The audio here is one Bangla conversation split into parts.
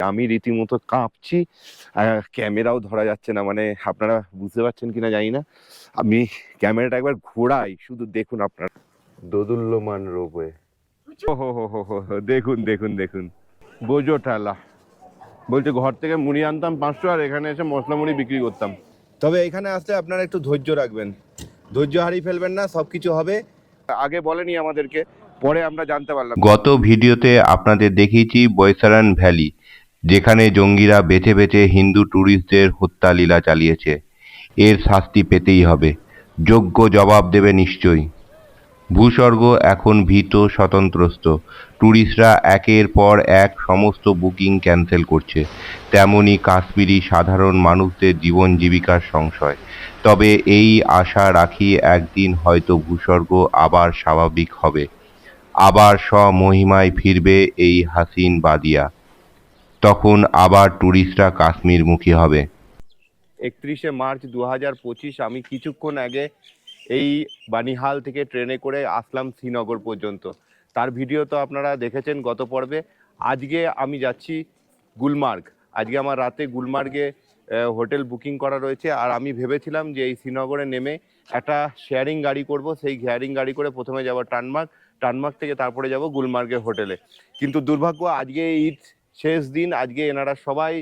আমি রীতিমতো কাঁপছি, ক্যামেরাও ধরা যাচ্ছে না, মানে আপনারা বুঝতে পারছেন কিনা জানি না। আমি ক্যামেরাটা একবার ঘোরাই, শুধু দেখুন আপনারা। দোদুল্যমান রোপওয়ে, ও হো হো হো হো, দেখুন দেখুন দেখুন, বোঝো ঠালা। বলছে ঘর থেকে মুড়ি আনতাম 500, আর এখানে এসে মশলা মুড়ি বিক্রি করতাম। তবে এখানে আসলে আপনারা একটু ধৈর্য রাখবেন, ধৈর্য হারিয়ে ফেলবেন না, সবকিছু হবে। আগে বলেনি আমাদেরকে, পরে আমরা জানতে পারলাম। গত ভিডিওতে আপনাদের দেখিয়েছি বৈসারান ভ্যালি, যেখানে জঙ্গিরা বেছে বেছে হিন্দু ট্যুরিস্টদের হত্যা লীলা চালিয়েছে। এর শাস্তি পেতেই হবে, যোগ্য জবাব দেবে নিশ্চয়ই। ভূস্বর্গ এখন ভীত স্বতন্ত্রস্ত, ট্যুরিস্টরা একের পর এক সমস্ত বুকিং ক্যান্সেল করছে, তেমনি কাশ্মীরি সাধারণ মানুষদের জীবন জীবিকার সংশয়। তবে এই আশা রাখি একদিন হয়তো ভূস্বর্গ আবার স্বাভাবিক হবে, আবার স্বমহিমায় ফিরবে এই হাসিন বাদিয়া। তখন আবার ট্যুরিস্টরা কাশ্মীরমুখী হবে। 31শে মার্চ 2025 আমি কিছুক্ষণ আগে এই বানিহাল থেকে ট্রেনে করে আসলাম শ্রীনগর পর্যন্ত। তার ভিডিও তো আপনারা দেখেছেন গত পর্বে। আজকে আমি যাচ্ছি গুলমার্গ। আজকে আমার রাতে গুলমার্গে হোটেল বুকিং করা রয়েছে। আর আমি ভেবেছিলাম যে এই শ্রীনগরে নেমে একটা শেয়ারিং গাড়ি করব, সেই শেয়ারিং গাড়ি করে প্রথমে যাব টানমার্গ, টানমার্গ থেকে তারপরে যাব গুলমার্গের হোটেলে। কিন্তু দুর্ভাগ্য, আজকে ঈদ শেষ দিন, আজকে এনারা সবাই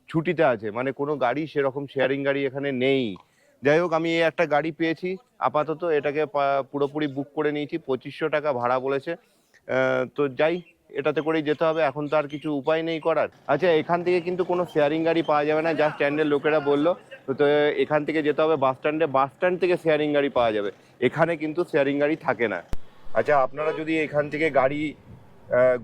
ছুটিতে আছে, মানে কোনো গাড়ি সেরকম শেয়ারিং গাড়ি এখানে নেই। যাই হোক, আমি এই একটা গাড়ি পেয়েছি আপাতত, এটাকে পুরোপুরি বুক করে নিয়েছি। 2500 টাকা ভাড়া বলেছে। তো যাই, এটাতে করেই যেতে হবে, এখন তো আর কিছু উপায় নেই করার। আচ্ছা, এখান থেকে কিন্তু কোনো শেয়ারিং গাড়ি পাওয়া যাবে না, যা স্ট্যান্ডের লোকেরা বললো। তো এখান থেকে যেতে হবে বাস স্ট্যান্ডে, বাস স্ট্যান্ড থেকে শেয়ারিং গাড়ি পাওয়া যাবে, এখানে কিন্তু শেয়ারিং গাড়ি থাকে না। আচ্ছা, আপনারা যদি এখান থেকে গাড়ি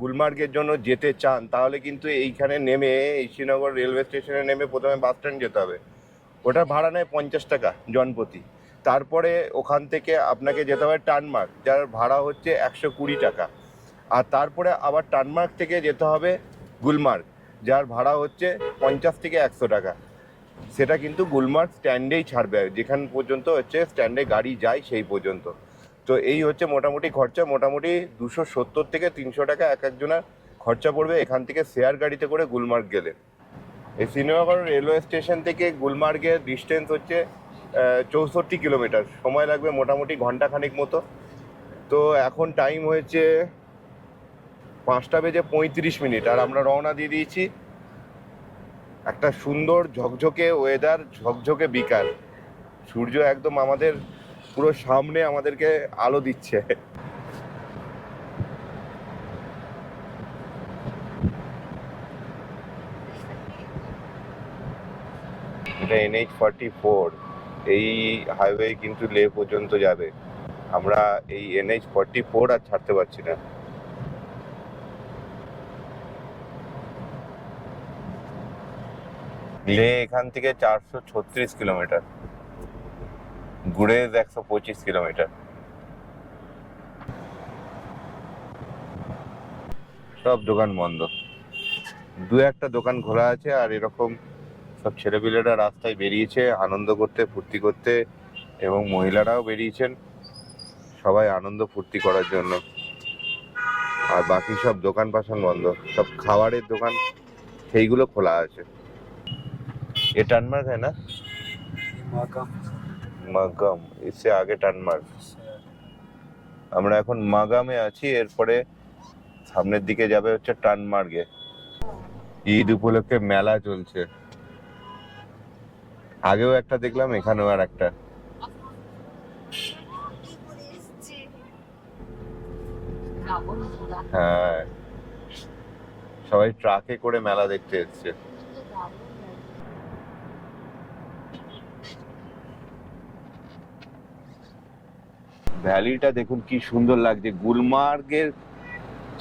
গুলমার্গের জন্য যেতে চান, তাহলে কিন্তু এইখানে নেমে এই শ্রীনগর রেলওয়ে স্টেশনে নেমে প্রথমে বাস স্ট্যান্ড যেতে হবে। ওটার ভাড়া নেয় 50 টাকা জনপ্রতি। তারপরে ওখান থেকে আপনাকে যেতে হবে টানমার্গ, যার ভাড়া হচ্ছে 120 টাকা। আর তারপরে আবার টানমার্গ থেকে যেতে হবে গুলমার্গ, যার ভাড়া হচ্ছে 50 থেকে 100 টাকা। সেটা কিন্তু গুলমার্গ স্ট্যান্ডেই ছাড়বে, যেখান পর্যন্ত হচ্ছে স্ট্যান্ডে গাড়ি যায় সেই পর্যন্ত। তো এই হচ্ছে মোটামুটি খরচা, মোটামুটি 270 থেকে 300 টাকা এক একজনের খরচা পড়বে এখান থেকে শেয়ার গাড়িতে করে গুলমার্গ গেলে। এই শ্রীনগর রেলওয়ে স্টেশন থেকে গুলমার্গের ডিস্টেন্স হচ্ছে 64 কিলোমিটার, সময় লাগবে মোটামুটি ঘন্টাখানেক মতো। তো এখন টাইম হয়েছে 5:35, আর আমরা রওনা দিয়ে দিয়েছি। একটা সুন্দর ঝকঝকে ওয়েদার, ঝকঝকে বিকাল, সূর্য একদম আমাদের পুরো সামনে আমাদেরকে আলো দিচ্ছে। এটা NH-44, এই হাইওয়ে কিন্তু লে পর্যন্ত যাবে। আমরা এই NH-44 আর ছাড়তে পারছি না। লে এখান থেকে 436 কিলোমিটার, গুড়েজ 125 কিলোমিটার। সব দোকান বন্ধ, দু একটা দোকান খোলা আছে। আর এরকম সব ছেলেপিলেরা রাস্তায় বেরিয়েছে আনন্দ করতে, ফুর্তি করতে, এবং মহিলারাও বেরিয়েছেন সবাই আনন্দ ফুর্তি করার জন্য। আর বাকি সব দোকান পাশান বন্ধ, সব খাবারের দোকান সেইগুলো খোলা আছে। ये टनमार्ग है ना? মাগাম, এসে আগে টানমার্গ। আমরা এখন মাগামে আছি, এরপরে সামনের দিকে যাবে হচ্ছে টানমার্গে। ঈদ উপলক্ষে মেলা চলছে, আগেও একটা দেখলাম, এখানেও আর একটা। হ্যাঁ, সবাই ট্রাকে করে মেলা দেখতে এসছে। ভ্যালিটা দেখুন কি সুন্দর লাগছে, গুলমার্গের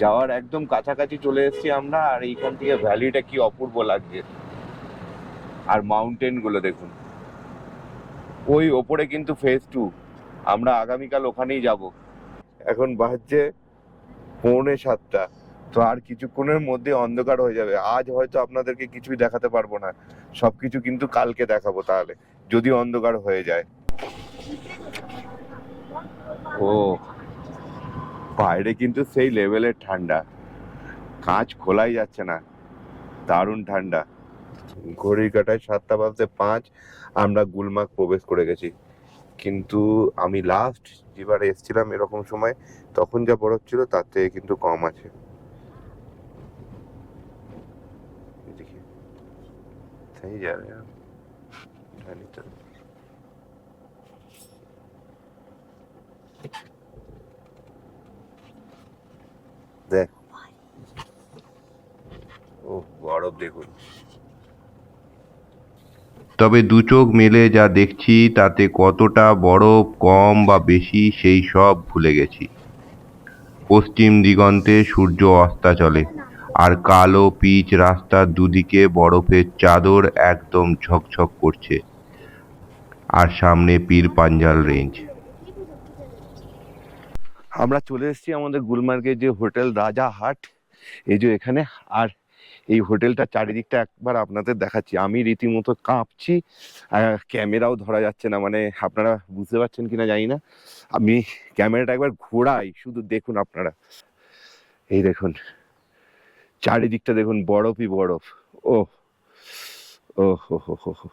যাওয়ার একদম কাছাকাছি চলে এসেছি আমরা। আর এইখান থেকে ভ্যালিটা কি অপূর্ব লাগছে। আর মাউন্টেন গুলো দেখুন, ওই ওপরে কিন্তু ফেজ 2, আমরা আগামীকাল ওখানেই যাব। এখন বাজছে 6:45, তো আর কিছুক্ষণের মধ্যে অন্ধকার হয়ে যাবে। আজ হয়তো আপনাদেরকে কিছুই দেখাতে পারবো না, সবকিছু কিন্তু কালকে দেখাবো তাহলে, যদি অন্ধকার হয়ে যায়। ও, বাইরে কিন্তু সেই লেভেলের ঠান্ডা, কাঁচ খোলাই যাচ্ছে না। দারুণ ঠান্ডা। ঘড়ির কাঁটায় 7:05 আমরা গুলমার্গ প্রবেশ করে গেছি। কিন্তু আমি লাস্ট যেবার এসেছিলাম এরকম সময়, তখন যা বরফ ছিল তার থেকে কিন্তু কম আছে। দেখি তাই যাবে দেখ, ও বরফ দেখুন। তবে দু চোখ মেলে যা দেখছি তাতে কতটা বরফ কম বা বেশি সেই সব ভুলে গেছি। পশ্চিম দিগন্তে সূর্য অস্তাচলে, আর কালো পিচ রাস্তার দুদিকে বরফের চাদর একদম ঝকঝক করছে, আর সামনে পীর পাঞ্জাল রেঞ্জ। আমরা চলে এসেছি আমাদের গুলমার্গের যে হোটেল রাজা হাট, এই যে এখানে। আর এই হোটেলটা চারিদিকটা একবার আপনাদের দেখাচ্ছি। আমি রীতিমতো কাঁপছি, ক্যামেরাও ধরা যাচ্ছে না, মানে আপনারা বুঝতে পারছেন কিনা জানি না। আমি ক্যামেরাটা একবার ঘোরাই, শুধু দেখুন আপনারা। এই দেখুন চারিদিকটা, দেখুন বরফই বরফ। ও ও হো হো হো হো।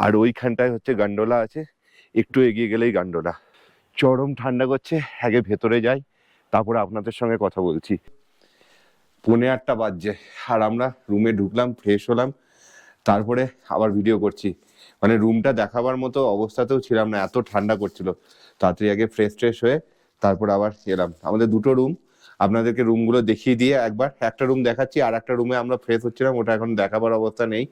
আর ওইখানটায় হচ্ছে গান্ডোলা আছে, একটু এগিয়ে গেলেই গান্ডোলা। চরম ঠান্ডা করছে, আগে ভেতরে যাই, তারপরে আপনাদের সঙ্গে কথা বলছি। 8:45 বাজছে, আর আমরা রুমে ঢুকলাম, ফ্রেশ হলাম, তারপরে আবার ভিডিও করছি। মানে রুমটা দেখাবার মতো অবস্থাতেও ছিলাম না, এত ঠান্ডা করছিল। তাড়াতাড়ি আগে ফ্রেশ ট্রেশ হয়ে তারপর আবার এলাম। আমাদের দুটো রুম, আপনাদেরকে রুমগুলো দেখিয়ে দিয়ে একবার একটা রুম দেখাচ্ছি। আর একটা রুমে আমরা ফ্রেশ হচ্ছিলাম, ওটা এখন দেখাবার অবস্থা নেই।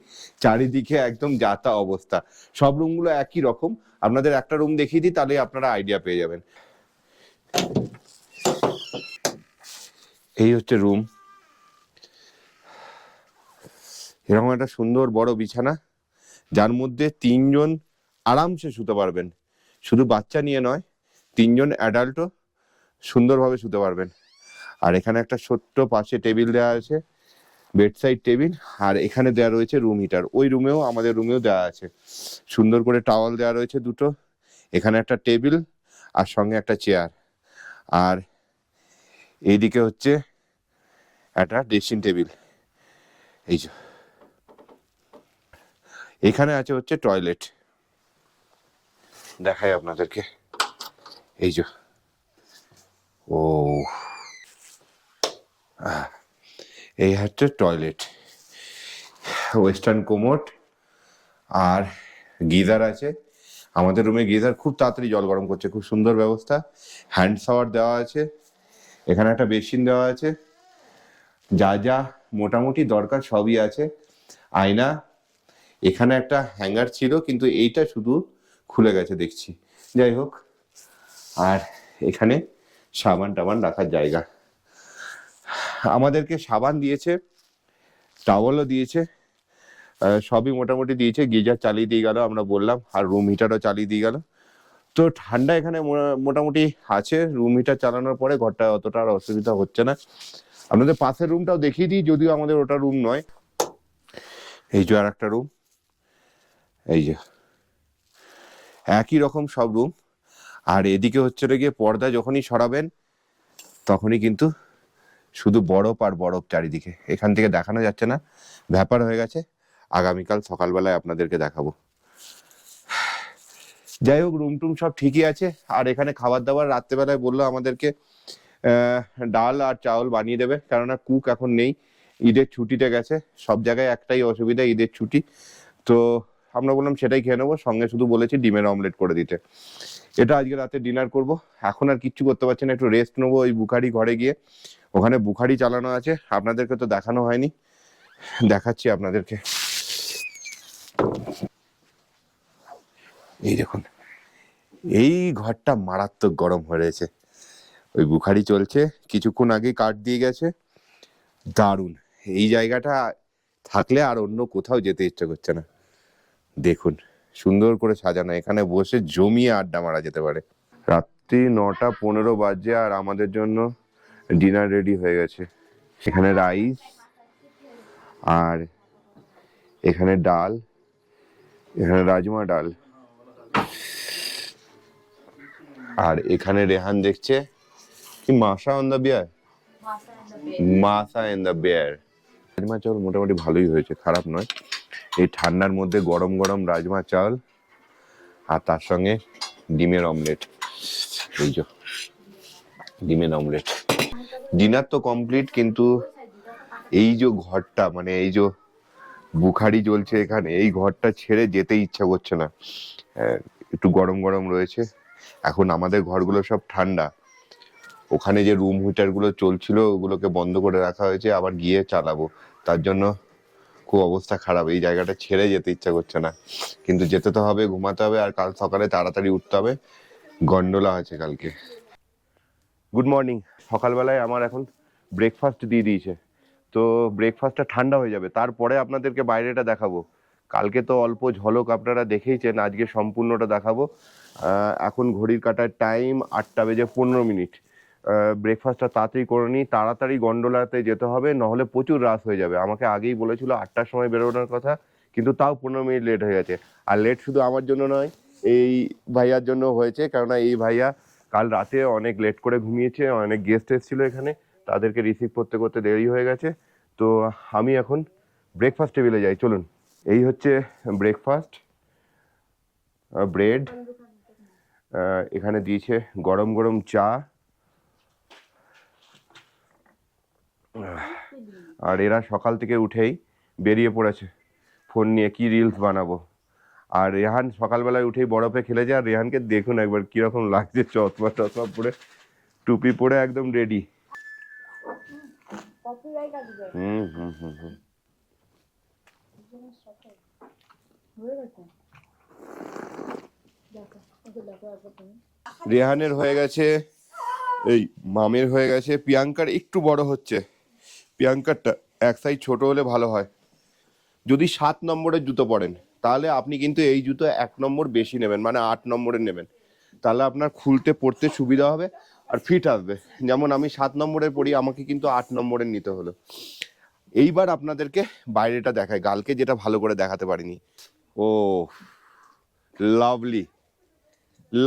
চারিদিকে একদম যাতা অবস্থা, সব রুমগুলো একই রকম। আপনাদের একটা রুম দেখিয়ে দিই, তাহলে আপনারা আইডিয়া পেয়ে যাবেন। এই হচ্ছে রুম, এরকম একটা সুন্দর বড় বিছানা, যার মধ্যে 3জন আরামসে শুতে পারবেন। শুধু বাচ্চা নিয়ে নয়, 3জন অ্যাডাল্টও সুন্দরভাবে শুতে পারবেন। আর এখানে একটা ছোট্ট পাশে টেবিল দেওয়া আছে, বেড সাইড টেবিল। আর এখানে দেওয়া রয়েছে রুম হিটার, ওই রুমেও আমাদের রুমেও দেওয়া আছে। সুন্দর করে টাওয়াল দেওয়া রয়েছে দুটো। এখানে একটা টেবিল আর সঙ্গে একটা চেয়ার। আর এইদিকে হচ্ছে একটা ড্রেসিং টেবিল। এই যে এখানে আছে হচ্ছে টয়লেট, দেখাই আপনাদেরকে। এই যে, ও এই হচ্ছে টয়লেট, ওয়েস্টার্ন কোমোড, আর গিজার আছে। আমাদের রুমে গিজার খুব তাড়াতাড়ি জল গরম করছে, খুব সুন্দর ব্যবস্থা। হ্যান্ড শাওয়ার দেওয়া আছে, এখানে একটা বেসিন দেওয়া আছে, যা যা মোটামুটি দরকার সবই আছে। আয়না, এখানে একটা হ্যাঙ্গার ছিল কিন্তু এইটা শুধু খুলে গেছে দেখছি, যাই হোক। আর এখানে সাবান টাবান রাখার জায়গা। আমাদেরকে সাবান দিয়েছে, টাওয়ালও দিয়েছে, সবই মোটামুটি দিয়েছে। গিজার চালিয়ে দিয়ে গেল, আমরা বললাম, আর রুম হিটারও চালিয়ে দিয়ে গেল। তো ঠান্ডা এখানে মোটামুটি আছে। রুম হিটার চালানোর পরে ঘরটা অতটা আর অসুবিধা হচ্ছে না। আপনাদের পাশের রুমটাও দেখিয়ে দিই, যদিও আমাদের ওটা রুম নয়। এই যে আর একটা রুম, এই যে একই রকম সব রুম। আর এদিকে হচ্ছে গিয়ে পর্দা যখনই সরাবেন তখনই কিন্তু শুধু বরফ আর বরফ চারিদিকে। এখান থেকে দেখানো যাচ্ছে না, ব্যাপার হয়ে গেছে, আগামীকাল সকালবেলায় আপনাদেরকে দেখাবো। যাই হোক, রুম টুম সব ঠিকই আছে। আর এখানে খাবার দাবার রাত্রেবেলায় বললো আমাদেরকে ডাল আর চাউল বানিয়ে দেবে, কেননা কুক এখন নেই, ঈদের ছুটিতে গেছে। সব জায়গায় একটাই অসুবিধা, ঈদের ছুটি। তো আমরা বললাম সেটাই খেয়ে নেবো, সঙ্গে শুধু বলেছি ডিমের অমলেট করে দিতে। এটা আজকে রাতে ডিনার করব। এখন আর কিচ্ছু করতে পারছি না, একটু রেস্ট নেবো ওই বুখারি ঘরে গিয়ে। ওখানে বুখারি চালানো আছে, আপনাদেরকে তো দেখানো হয়নি, দেখাচ্ছি আপনাদেরকে। এই দেখুন, এই ঘরটা মারাত্মক গরম হয়ে রয়েছে, ওই বুখারি চলছে, কিছুক্ষণ আগে কাঠ দিয়ে গেছে, দারুণ। এই জায়গাটা থাকলে আর অন্য কোথাও যেতে ইচ্ছে করছে না। দেখুন সুন্দর করে সাজানো, এখানে বসে জমিয়ে আড্ডা মারা যেতে পারে। রাত্রি 9:15 বাজে, আর আমাদের জন্য ডিনার রেডি হয়ে গেছে। এখানে রাইস, আর এখানে ডাল, এখানে রাজমা ডাল, আর এখানে রেহান দেখছে কি মাসা অন দ্য বিয়ার, মাসা ইন দ্য বিয়ার। রাজমা চাল মোটামুটি ভালোই হয়েছে, খারাপ নয়। এই ঠান্ডার মধ্যে গরম গরম রাজমা চাল আর তার সঙ্গে ডিমের অমলেট। এই যে ডিমের অমলেট, ডিনার তো কমপ্লিট। কিন্তু এই যে ঘরটা, মানে এই যে বুখারি জ্বলছে এখানে, এই ঘরটা ছেড়ে যেতে ইচ্ছা করছে না। একটু গরম গরম রয়েছে। এখন আমাদের ঘরগুলো সব ঠান্ডা, ওখানে যে রুম হিটার গুলো চলছিল ওগুলোকে বন্ধ করে রাখা হয়েছে, আবার গিয়ে চালাবো। তার জন্য খুব অবস্থা খারাপ, এই জায়গাটা ছেড়ে যেতে ইচ্ছা করছে না। কিন্তু যেতে তো হবে, ঘুমাতে হবে, আর কাল সকালে তাড়াতাড়ি উঠতে হবে, গন্ডোলা আছে কালকে। Good morning. সকালবেলায় আমার এখন ব্রেকফাস্ট দিয়ে দিয়েছে, তো ব্রেকফাস্টটা ঠান্ডা হয়ে যাবে, তারপরে আপনাদেরকে বাইরেটা দেখাবো। কালকে তো অল্প ঝলক আপনারা দেখেইছেন, আজকে সম্পূর্ণটা দেখাবো। এখন ঘড়ির কাঁটার টাইম 8:15। ব্রেকফাস্টটা তাড়াতাড়ি করে নিই, তাড়াতাড়ি গন্ডোলাতে যেতে হবে, নাহলে প্রচুর রাত হয়ে যাবে। আমাকে আগেই বলেছিল 8টার সময় বেরোনোর কথা, কিন্তু তাও 15 মিনিট লেট হয়ে গেছে। আর লেট শুধু আমার জন্য নয়, এই ভাইয়ার জন্য হয়েছে, কেননা এই ভাইয়া কাল রাতে অনেক লেট করে ঘুমিয়েছে, অনেক গেস্ট এসেছিল এখানে, তাদেরকে রিসিভ করতে করতে দেরি হয়ে গেছে। তো আমি এখন ব্রেকফাস্ট টেবিলে যাই, চলুন। এই হচ্ছে ব্রেকফাস্ট, ব্রেড, এখানে দিয়েছে গরম গরম চা, আর এরা সকাল থেকে উঠেই বেরিয়ে পড়েছে ফোন নিয়ে, কি রিলস বানাবো। আর রেহান সকালবেলায় উঠেই বরফে খেলেছে, আর রেহানকে দেখুন একবার কিরকম লাগছে, চশমা টশমা পরে, টুপি পরে একদম রেডি। হুম হুম হুম হুম রেহানের হয়ে গেছে, এই মামের হয়ে গেছে, প্রিয়াঙ্কার একটু বড় হচ্ছে। প্রিয়াঙ্কারটা এক সাইজ ছোট হলে ভালো হয়। যদি 7 নম্বরের জুতো পরেন, তাহলে আপনি কিন্তু এই জুতো 1 নম্বর বেশি নেবেন, মানে 8 নম্বরের নেবেন, তাহলে আপনার খুলতে পড়তে সুবিধা হবে আর ফিট আসবে। যেমন আমি 7 নম্বরের পরি, আমাকে কিন্তু 8 নম্বরের নিতে হলো। এইবার আপনাদেরকে বাইরেটা দেখাই, কালকে যেটা ভালো করে দেখাতে পারিনি। ও লাভলি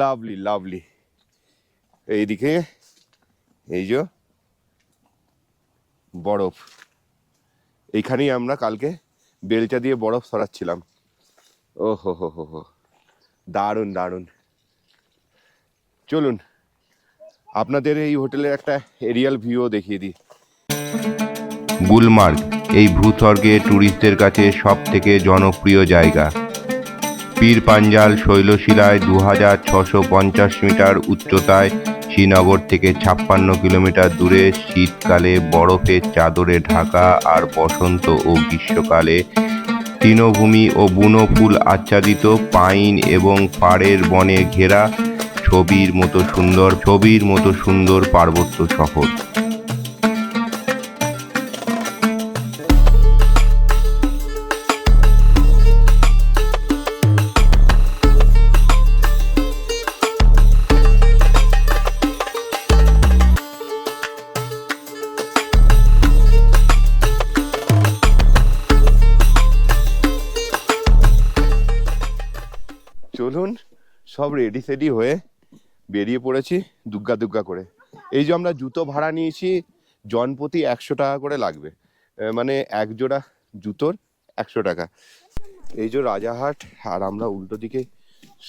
লাভলি লাভলি। এইদিকে এই যে বরফ, এইখানেই আমরা কালকে বেলচা দিয়ে বরফ সরাচ্ছিলাম। ও হো হো হো হো, দারুণ দারুণ। চলুন আপনাদের এই হোটেলের একটা এরিয়াল ভিউ দেখিয়ে দিই। গুলমার্গ এই ভূস্বর্গে ট্যুরিস্টদের কাছে সব থেকে জনপ্রিয় জায়গা। পীর পাঞ্জাল শৈলশিলায় 2650 মিটার উচ্চতায়, শ্রীনগর থেকে 56 কিলোমিটার দূরে, শীতকালে বরফের চাদরে ঢাকা, আর বসন্ত ও গ্রীষ্মকালে তৃণভূমি ও বুনো ফুল আচ্ছাদিত, পাইন এবং পাড়ের বনে ঘেরা, ছবির মতো সুন্দর পার্বত্য শহর। চলুন, সব রেডি সেডি হয়ে বেরিয়ে পড়েছি দুগ্গা দুগ্গা করে। এই যে আমরা জুতো ভাড়া নিয়েছি, জনপ্রতি 100 টাকা করে লাগবে, মানে এক জোড়া জুতোর 100 টাকা। এই যে রাজারহাট, আর আমরা উল্টো দিকে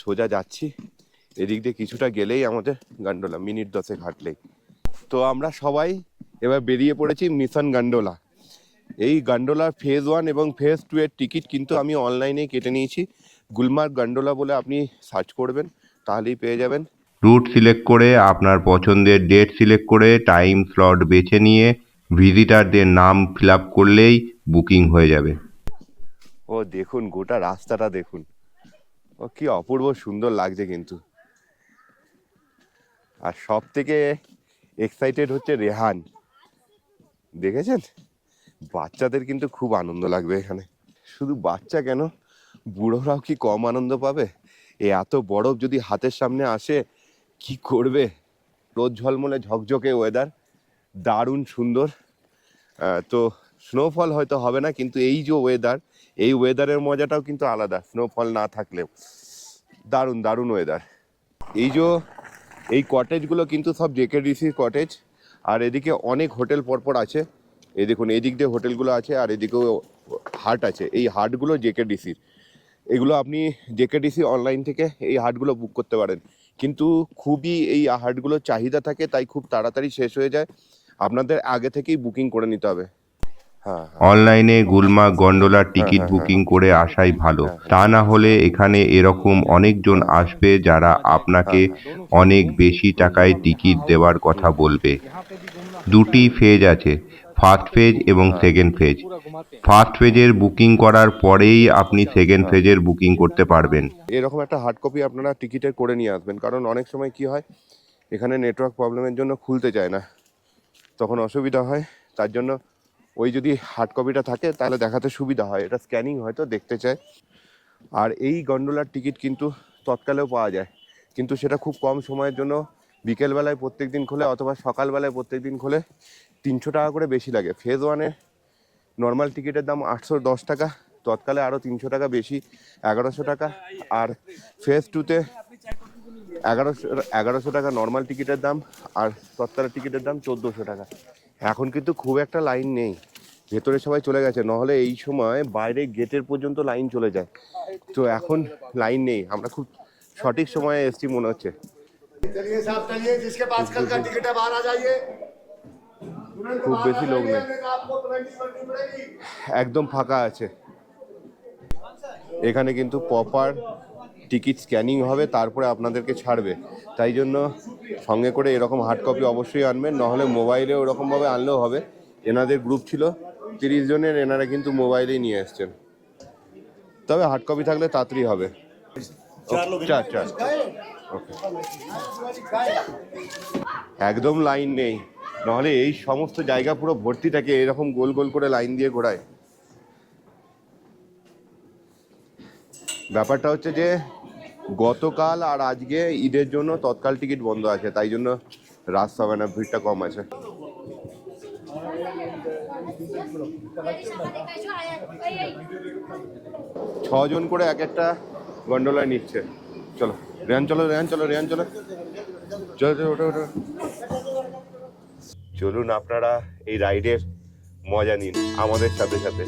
সোজা যাচ্ছি, এদিক দিয়ে কিছুটা গেলেই আমাদের গন্ডোলা, মিনিট 10 হাঁটলেই। তো আমরা সবাই এবার বেরিয়ে পড়েছি মিশন গন্ডোলা। এই গন্ডোলার ফেজ 1 এবং ফেজ 2 এর টিকিট কিন্তু আমি অনলাইনেই কেটে নিয়েছি। গুলমার্গ গন্ডোলা বলে আপনি সার্চ করবেন, তাহলেই পেয়ে যাবেন। রুট সিলেক্ট করে, আপনার পছন্দের ডেট সিলেক্ট করে, টাইম স্লট বেছে নিয়ে ভিজিটারদের নাম ফিল আপ করলেই বুকিং হয়ে যাবে। ও দেখুন গোটা রাস্তাটা দেখুন, ও কি অপূর্ব সুন্দর লাগছে কিন্তু। আর সব থেকে এক্সাইটেড হচ্ছে রেহান, দেখেছেন? বাচ্চাদের কিন্তু খুব আনন্দ লাগবে এখানে। শুধু বাচ্চা কেন, বুড়োরাও কি কম আনন্দ পাবে? এত বরফ যদি হাতের সামনে আসে, কি করবে? রোদ ঝলমলে ঝকঝকে ওয়েদার, দারুণ সুন্দর। তো স্নোফল হয়তো হবে না, কিন্তু এই যে ওয়েদার, এই ওয়েদারের মজাটাও কিন্তু আলাদা, স্নোফল না থাকলেও। দারুণ দারুণ ওয়েদার। এই কটেজগুলো কিন্তু সব জেকেডিসি কটেজ, আর এদিকে অনেক হোটেল পরপর আছে। এই দেখুন এদিক দিয়ে হোটেলগুলো আছে আর এদিকেও হাট আছে। এই হাটগুলো জেকেডিসির, এগুলো আপনি জেকেডিসি অনলাইন থেকে এই হাটগুলো বুক করতে পারেন, কিন্তু খুবই এই হাটগুলোর চাহিদা থাকে, তাই খুব তাড়াতাড়ি শেষ হয়ে যায়, আপনাদের আগে থেকেই বুকিং করে নিতে হবে। হ্যাঁ অনলাইনে গুলমার্গ গন্ডোলার টিকিট হ্যাঁ, বুকিং করে আসাই ভালো, তা না হলে এখানে এরকম অনেকজন আসবে যারা আপনাকে অনেক বেশি টাকায় টিকিট দেওয়ার কথা বলবে। দুটি ফেজ আছে, ফার্স্ট ফেজ এবং সেকেন্ড ফেজ। ফার্স্ট ফেজের বুকিং করার পরেই আপনি সেকেন্ড ফেজের বুকিং করতে পারবেন। এরকম একটা হার্ড কপি আপনারা টিকিটের করে নিয়ে আসবেন, কারণ অনেক সময় কি হয় এখানে নেটওয়ার্ক প্রবলেমের জন্য খুলতে চায় না, তখন অসুবিধা হয়। তার জন্য ওই যদি হার্ড কপিটা থাকে তাহলে দেখাতে সুবিধা হয়, এটা স্ক্যানিং হয়তো দেখতে চায়। আর এই গন্ডোলার টিকিট কিন্তু তৎকালেও পাওয়া যায়, কিন্তু সেটা খুব কম সময়ের জন্য, বিকেলবেলায় প্রত্যেক দিন খোলে অথবা সকালবেলায় প্রত্যেক দিন খোলে, 300 টাকা করে বেশি লাগে। ফেজ ওয়ানে নর্মাল টিকিটের দাম 810 টাকা, তৎকালে আরও 300 টাকা বেশি, 1100 টাকা। আর ফেজ টুতে 1100 টাকা নর্মাল টিকিটের দাম, আর তৎকালের টিকিটের দাম 1400 টাকা। এখন কিন্তু খুব একটা লাইন নেই, ভেতরে সবাই চলে গেছে, নাহলে এই সময় বাইরে গেটের পর্যন্ত লাইন চলে যায়। তো এখন লাইন নেই, আমরা খুব সঠিক সময়ে এসছি মনে হচ্ছে। चलिए साहब चलिए, जिसके पास कल का टिकट है बाहर आ जाइए। খুব বেশি লোক নেই, आपको पेनल्टी भरनी पड़ेगी। একদম ফাঁকা আছে। এখানে কিন্তু প্রপার টিকিট স্ক্যানিং হবে, তারপরে আপনাদেরকে ছাড়বে, তাই জন্য সঙ্গে করে এরকম হার্ড কপি অবশ্যই আনবেন, নাহলে মোবাইলে ওরকমভাবে আনলেও হবে। এনাদের গ্রুপ ছিল 30 জনের, এনারা কিন্তু মোবাইলেই নিয়ে এসছেন, তবে হার্ড কপি থাকলে তাড়াতাড়ি হবে। চার ওকে, একদম লাইন নেই, নাহলে এই সমস্ত জায়গা পুরো ভর্তি থাকে, এরকম গোল গোল করে লাইন দিয়ে ঘোরায়। ব্যাপারটা হচ্ছে যে গতকাল আর আজকে ঈদের জন্য তৎকাল টিকিট বন্ধ আছে, তাই জন্য রাশ হবে না, ভিড়টা কম আছে। ছজন করে এক একটা গন্ডোলায় নিচ্ছে। চলো রেহান, চলো রেহান, চলো রেহান, চলো চলো চলো, ওঠো ওঠো। চলুন আপনারা এই রাইডের মজা নিন আমাদের সাথে সাথে।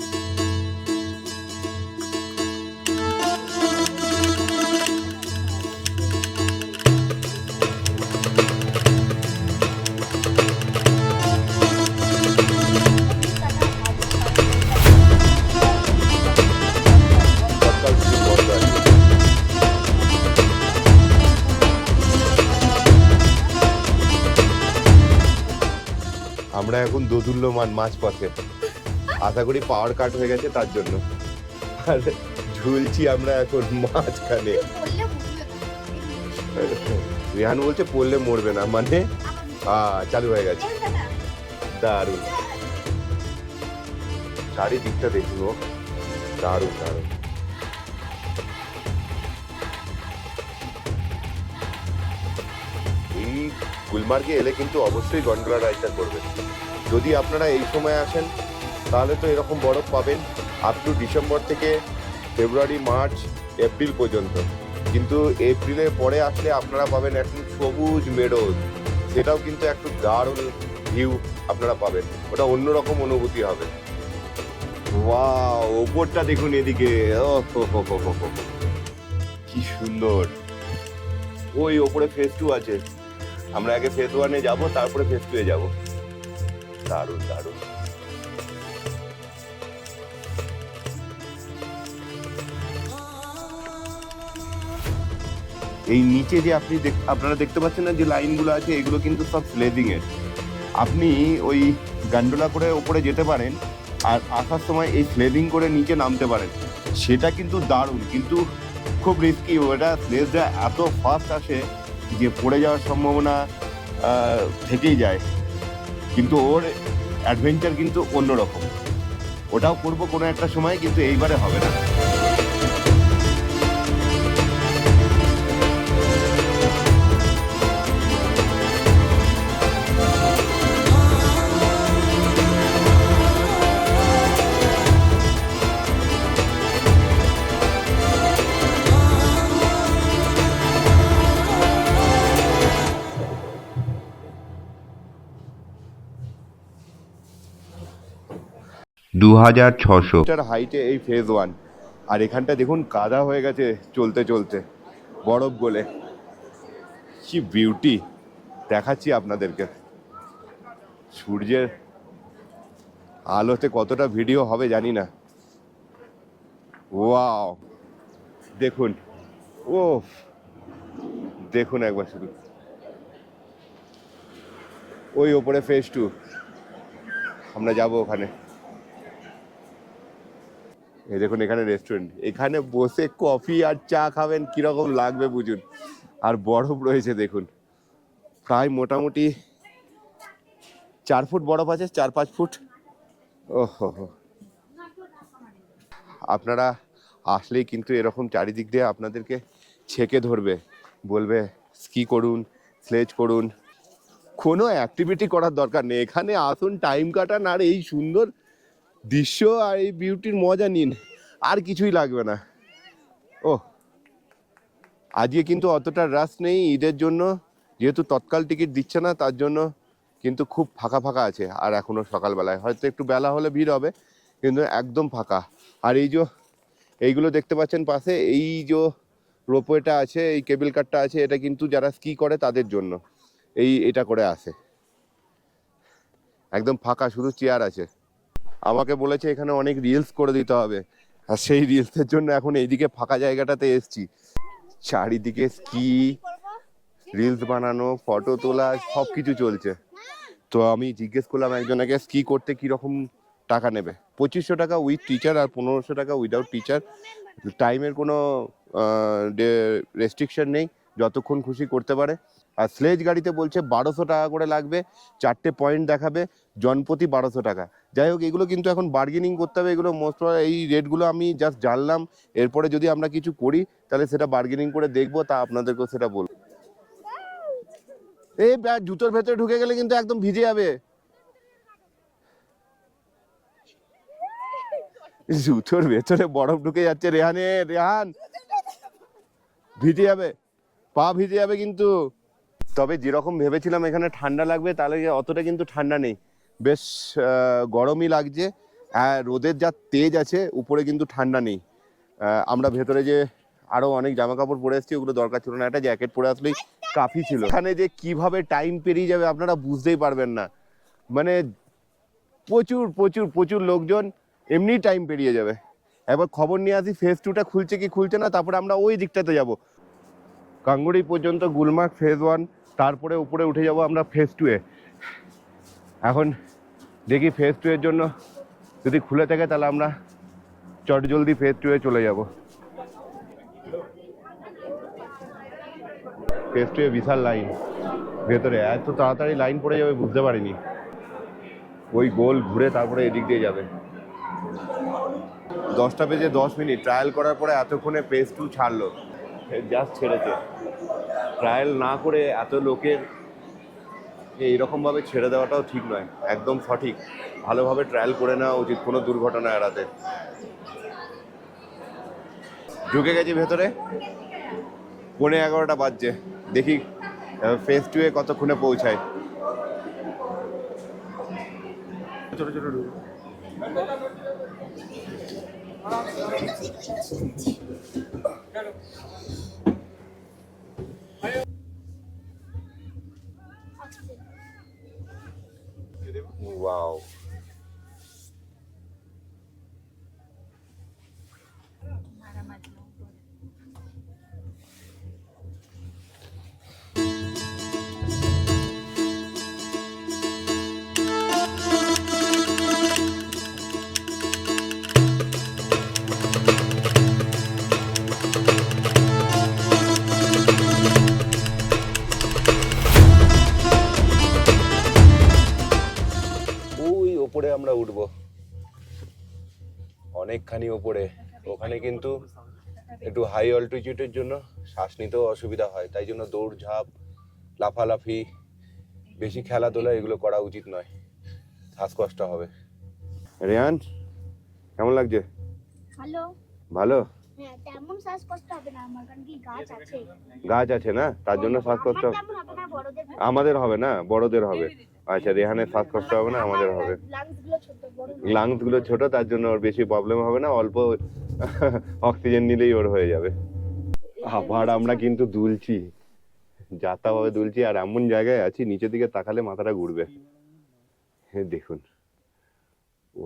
আমরা এখন দোদুল্যমান মাঝপথে, আশা করি পাওয়ার কাট হয়ে গেছে তার জন্য, আর ঝুলছি আমরা এখন মাঝখানে। রেহান বলছে পড়লে মরবে না, মানে চালু হয়ে গেছে। দারুণ, চারিদিকটা দেখুন, দারুণ দারুণ। এই গুলমার্গে এলে কিন্তু অবশ্যই গন্ডোলা রাইডটা করবেন। যদি আপনারা এই সময় আসেন তাহলে তো এরকম বরফ পাবেন আপ টু ডিসেম্বর থেকে ফেব্রুয়ারি, মার্চ, এপ্রিল পর্যন্ত, কিন্তু এপ্রিলের পরে আসলে আপনারা পাবেন একটু সবুজ মেডোজ, সেটাও কিন্তু একটু দারুণ ভিউ আপনারা পাবেন, ওটা অন্যরকম অনুভূতি হবে। ওয়াও, ওপরটা দেখুন এদিকে, কি সুন্দর। ওই ওপরে ফেজ 2 আছে, আমরা আগে ফেজ 1-এ যাবো, তারপরে ফেজ 2-এ যাবো। দারুণ দারুণ। এই নিচে যে আপনারা দেখতে পাচ্ছেন না যে লাইনগুলো আছে, এগুলো কিন্তু সব স্লেজিং এর। আপনি ওই গান্ডোলা করে ওপরে যেতে পারেন, আর আসার সময় এই স্লেজিং করে নিচে নামতে পারেন, সেটা কিন্তু দারুণ, কিন্তু খুব রিস্কি। ওটা স্লেজটা এত ফাস্ট আসে যে পড়ে যাওয়ার সম্ভাবনা থেকেই যায়, কিন্তু ওর অ্যাডভেঞ্চার কিন্তু অন্যরকম। ওটাও করবো কোনো একটা সময়, কিন্তু এইবারে হবে না। 2600। মিটার হাইটে এই ফেজ 1, আর এখানটা দেখুন কাদা হয়ে গেছে চলতে চলতে বরফ গলে। কি বিউটি দেখাচ্ছি আপনাদেরকে। সূর্যের আলোতে কতটা ভিডিও হবে জানি না। ওয়াও দেখুন, ও দেখুন একবার শুধু ওই ওপরে ফেজ 2, আমরা যাব ওখানে। এই দেখুন এখানে রেস্টুরেন্ট, এখানে বসে কফি আর চা খাবেন কিরকম লাগবে বুঝুন। আর বরফ রয়েছে দেখুন, প্রায় মোটামুটি 4 ফুট বরফ আছে, 4-5 ফুট। ওহো, আপনারা আসলেই কিন্তু এরকম চারিদিক দিয়ে আপনাদেরকে ছেঁকে ধরবে, বলবে স্কি করুন, স্লেজ করুন, কোনো অ্যাক্টিভিটি করার দরকার নেই। এখানে আসুন, টাইম কাটান আর এই সুন্দর দৃশ্য আর এই বিউটির মজা নিন, আর কিছুই লাগবে না। ও আজকে কিন্তু অতটা রাশ নেই ঈদের জন্য, যেহেতু তৎকাল টিকিট দিচ্ছে না তার জন্য কিন্তু খুব ফাঁকা ফাঁকা আছে। আর এখনো সকালবেলায় হয়তো একটু বেলা হলে ভিড় হবে, কিন্তু একদম ফাঁকা। আর এই যে এইগুলো দেখতে পাচ্ছেন পাশে, এই যে রোপওয়েটা আছে, এই কেবল কারটা আছে, এটা কিন্তু যারা স্কি করে তাদের জন্য এটা করে আসে। একদম ফাঁকা, শুধু চেয়ার আছে। আমাকে বলেছে এখানে অনেক রিলস করে দিতে হবে, আর সেই রিলসের জন্য এখন এইদিকে ফাঁকা জায়গাটাতে এসছি। চারিদিকে স্কি, রিলস বানানো, ফটো তোলা সব কিছু চলছে। তো আমি জিজ্ঞেস করলাম একজনকে স্কি করতে কিরকম টাকা নেবে। 2500 টাকা উইথ টিচার আর 1500 টাকা উইদাউট টিচার। টাইমের কোনো রেস্ট্রিকশন নেই, যতক্ষণ খুশি করতে পারে। আর স্লেজ গাড়িতে বলছে 1200 টাকা করে লাগবে, 4টে পয়েন্ট দেখাবে, জনপ্রতি 1200 টাকা। যাই হোক, এগুলো কিন্তু এখন বার্গেনিং করতে হবে। এগুলো মোস্ট এই রেটগুলো আমি জাস্ট জানলাম, এরপরে যদি আমরা কিছু করি তাহলে সেটা বার্গেনিং করে দেখবো, তা আপনাদেরকেও সেটা বলবো। এই জুতোর ভেতরে ঢুকে গেলে কিন্তু একদম ভিজে যাবে, জুতোর ভেতরে বরফ ঢুকে যাচ্ছে। রেহান ভিজে যাবে, পা ভিজে যাবে কিন্তু। তবে যেরকম ভেবেছিলাম এখানে ঠান্ডা লাগবে, তাহলে অতটা কিন্তু ঠান্ডা নেই, বেশ গরমই লাগছে। আর রোদের যা তেজ আছে উপরে, কিন্তু ঠান্ডা নেই। আমরা ভেতরে যে আরো অনেক জামা কাপড় পরে এসেছি, ওগুলো দরকার ছিল না, একটা জ্যাকেট পরে আসলেই কাফি ছিল। এখানে যে কিভাবে টাইম পেরিয়ে যাবে আপনারা বুঝতেই পারবেন না। মানে প্রচুর প্রচুর প্রচুর লোকজন, এমনি টাইম পেরিয়ে যাবে। একবার খবর নিয়ে আসি ফেজ 2টা খুলছে কি খুলছে না, তারপরে আমরা ওই দিকটাতে যাব। কাঙ্গুড়ি পর্যন্ত গুলমার্গ ফেজ 1, তারপরে উপরে উঠে যাব আমরা ফেজ 2-এ। এখন দেখি ফেজ 2 এর জন্য যদি খুলে থাকে তাহলে আমরা চটজলদি ফেজ 2-এ চলে যাব। ফেজ 2-এ বিশাল লাইন, ভেতরে এত তাড়াতাড়ি লাইন পড়ে যাবে বুঝতে পারিনি। ওই গোল ঘুরে তারপরে এদিক দিয়ে যাবে। 10টা বেজে 10 মিনিট ট্রায়াল করার পরে এতক্ষণে ফেজ 2 ছাড়লো, জাস্ট ছেড়েছে। ট্রায়াল না করে এত লোকের এইরকমভাবে ছেড়ে দেওয়াটাও ঠিক নয়, একদম সঠিক। ভালোভাবে ট্রায়াল করে নেওয়া উচিত কোনো দুর্ঘটনা এড়াতে। ঢুকে গেছি ভেতরে, 11:15 বাজছে। দেখি ফেজ 2-এ কতক্ষণে পৌঁছায়। ছোট ছোট ঢুকে ওয়াও। ওই ওপরে আমরা উঠবো, অনেকখানি ওপরে। ওখানে কিন্তু একটু হাই অল্টিটিউডের জন্য শ্বাস নিতেও অসুবিধা হয়, তাই জন্য দৌড়ঝাঁপ, লাফালাফি, বেশি খেলাধুলা এগুলো করা উচিত নয়, শ্বাসকষ্ট হবে। রেহান কেমন লাগছে? ভালো। ভালো। হ্যাঁ তেমন শ্বাসকষ্ট হবে না আমার, কারণ কি গাছ আছে। গাছ আছে না, তার জন্য শ্বাসকষ্ট আমার তেমন হবে না, বড়দের হবে। আমাদের হবে না, বড়দের হবে। আচ্ছা, রেহানের শ্বাসকষ্ট হবে না, আমাদের হবে। লাংস গুলো ছোট, বড় না। লাংস গুলো ছোট, তার জন্য ওর বেশি প্রবলেম হবে না, অল্প অক্সিজেন নিলেই ওর হয়ে যাবে। আবার আমরা কিন্তু দুলছি, যাতাভাবে দুলছি, আর এমন জায়গায় আছি নিচের দিকে তাকালে মাথাটা ঘুরবে। হ্যাঁ দেখুন, ও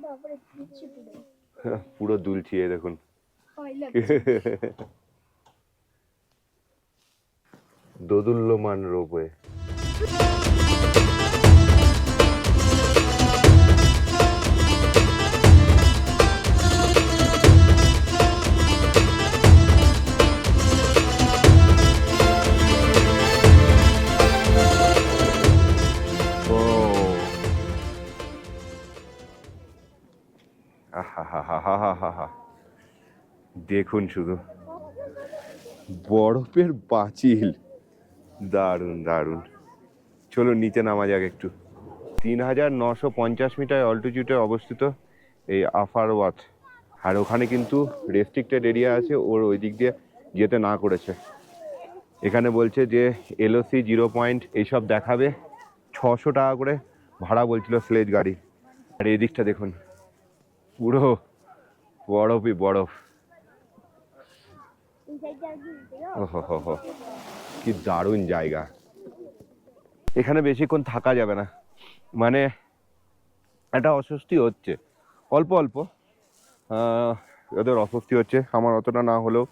বাবারে পিচ্ছি পুরো। পুরো দুলছি, এই দেখুন। ভয় লাগছে। দোদুল্যমান রোপওয়ে। আহাহাহাহাহাহা। দেখুন শুধু বরফের পাঁচিল, দারুণ দারুণ। চলো নিচে নামা যাক একটু। 3950 মিটার অল্টিটিউডে অবস্থিত এই আফারওয়াত, আর ওখানে কিন্তু রেস্ট্রিক্টেড এরিয়া আছে, ওর ওই দিক দিয়ে যেতে না করেছে। এখানে বলছে যে এলওসি 0 পয়েন্ট এইসব দেখাবে, 600 টাকা করে ভাড়া বলছিল স্লেজ গাড়ি। আর এই দিকটা দেখুন, পুরো বরফই বরফ। এই সাইডে আর কি ওহো হো হো, কি দারুণ জায়গা। এখানে বেশিক্ষণ থাকা যাবে না, মানে একটা অস্বস্তি হচ্ছে অল্প অল্প। ওদের অস্বস্তি হচ্ছে, আমার অতটা না হলেও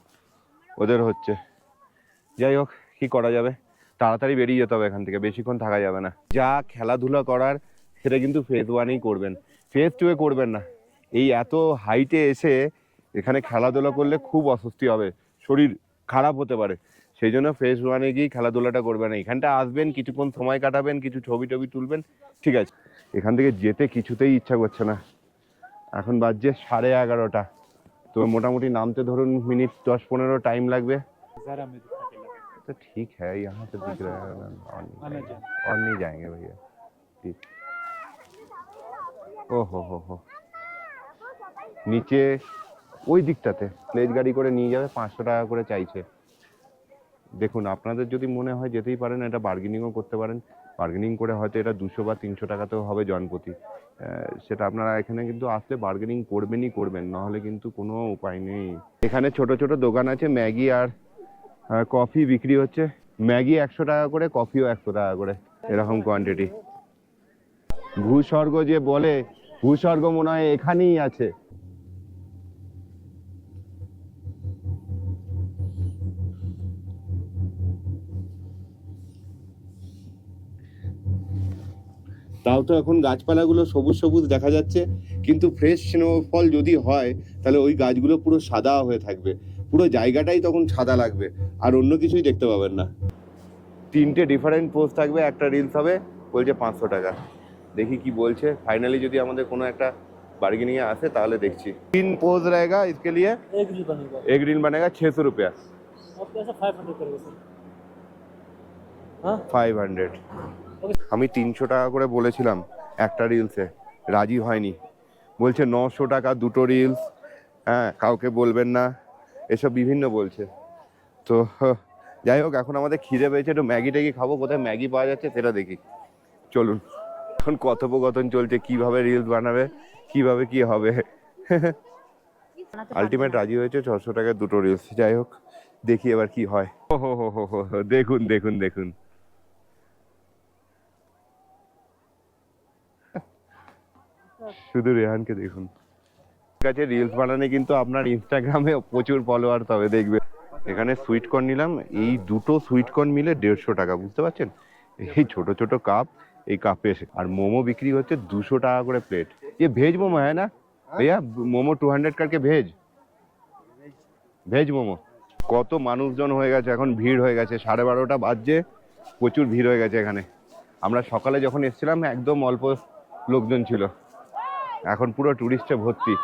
ওদের হচ্ছে। যাই হোক, কি করা যাবে, তাড়াতাড়ি বেরিয়ে যেতে হবে এখান থেকে, বেশিক্ষণ থাকা যাবে না। যা খেলাধুলা করার সেটা কিন্তু ফেজ 1-এই করবেন, ফেজ 2-এ করবেন না। এই এত হাইটে এসে এখানে খেলাধুলা করলে খুব অস্বস্তি হবে, শরীর খারাপ হতে পারে। সেই জন্য ফেজ 1-এ গিয়ে খেলাধুলাটা করবেন। এখানটা আসবেন, কিছুক্ষণ সময় কাটাবেন, কিছু ছবি টবি তুলবেন, ঠিক আছে। এখান থেকে যেতে কিছুতেই ইচ্ছা করছে না। এখন বাজছে 11:30, তো মোটামুটি নামতে ধরুন মিনিট 10-15 টাইম লাগবে। तो ठीक है, यहाँ से दिख रहा है और नहीं जाएंगे भैया, ठीक। ও হো হো হো, নিচে ওই দিকটাতে প্লেজ গাড়ি করে নিয়ে যাবে, 500 টাকা করে চাইছে। দেখুন, আপনাদের যদি মনে হয় যেতেই পারেন, এটা বার্গেনিংও করতে পারেন। বার্গেনিং করে হয়তো এটা 200 বা 300 টাকাতেও হবে জনপ্রতি। সেটা আপনারা এখানে কিন্তু আসলে বার্গেনিং করবেনই করবেন, নাহলে কিন্তু কোনো উপায় নেই। এখানে ছোট ছোট দোকান আছে, ম্যাগি আর কফি বিক্রি হচ্ছে। ম্যাগি 100 টাকা করে, কফিও 100 টাকা করে, এরকম কোয়ান্টিটি। ভূস্বর্গ যে বলে, ভূস্বর্গ মনে হয় এখানেই আছে। তাও তো এখন গাছপালাগুলো সবুজ সবুজ দেখা যাচ্ছে, কিন্তু ফ্রেশ স্নোফল যদি হয় তাহলে ওই গাছগুলো পুরো সাদা হয়ে থাকবে, পুরো জায়গাটাই তখন সাদা লাগবে, আর অন্য কিছুই দেখতে পাবেন না। 3টে ডিফারেন্ট পোজ থাকবে, একটা রিলস হবে, বলছে 500 টাকা। দেখি কি বলছে, ফাইনালি যদি আমাদের কোনো একটা बार्गेनिंग আসে তাহলে দেখছি। 3 पोज रहेगा इसके लिए, एक रील बनेगा 600 रुपया। आपको ऐसा 500 करेगा सर। हाँ 500। আমি 300 টাকা করে বলেছিলাম একটা রিলসে, রাজি হয়নি, বলছে 900 টাকা দুটো রিলস, হ্যাঁ কাউকে বলবেন না, এসব বিভিন্ন বলছে। তো যাই হোক, এখন আমাদের খিদে পেয়েছে, একটু ম্যাগি ট্যাগি খাবো, কোথায় ম্যাগি পাওয়া যাচ্ছে সেটা দেখি। চলুন, এখন কথোপকথন চলছে কিভাবে রিলস বানাবে, কিভাবে কি হবে। আলটিমেট রাজি হয়েছে 600 টাকায় দুটো রিলস। যাই হোক, দেখি এবার কি হয়। ও হো হো হো হো, দেখুন দেখুন দেখুন, শুধু রেহানকে দেখুন। কাছে রিলস বানানে কিন্তু আপনার ইনস্টাগ্রামে প্রচুর ফলোয়ার তবে দেখবেন। এখানে সুইট কর্ন নিলাম, এই দুটো সুইট কর্ন মিলে 150 টাকা, বুঝতে পারছেন? এই ছোট ছোট কাপ, এই কাপে। আর মোমো বিক্রি হচ্ছে 200 টাকা করে প্লেট। ये भेज मोमो है ना भैया? मोमो 200 करके भेज, ভেজ মোমো। কত মানুষজন হয়ে গেছে, এখন ভিড় হয়ে গেছে, 12:30 বাজছে, প্রচুর ভিড় হয়ে গেছে এখানে। আমরা সকালে যখন এসেছিলাম একদম অল্প লোকজন ছিল, এখন পুরো টুরিস্টে ভর্তি।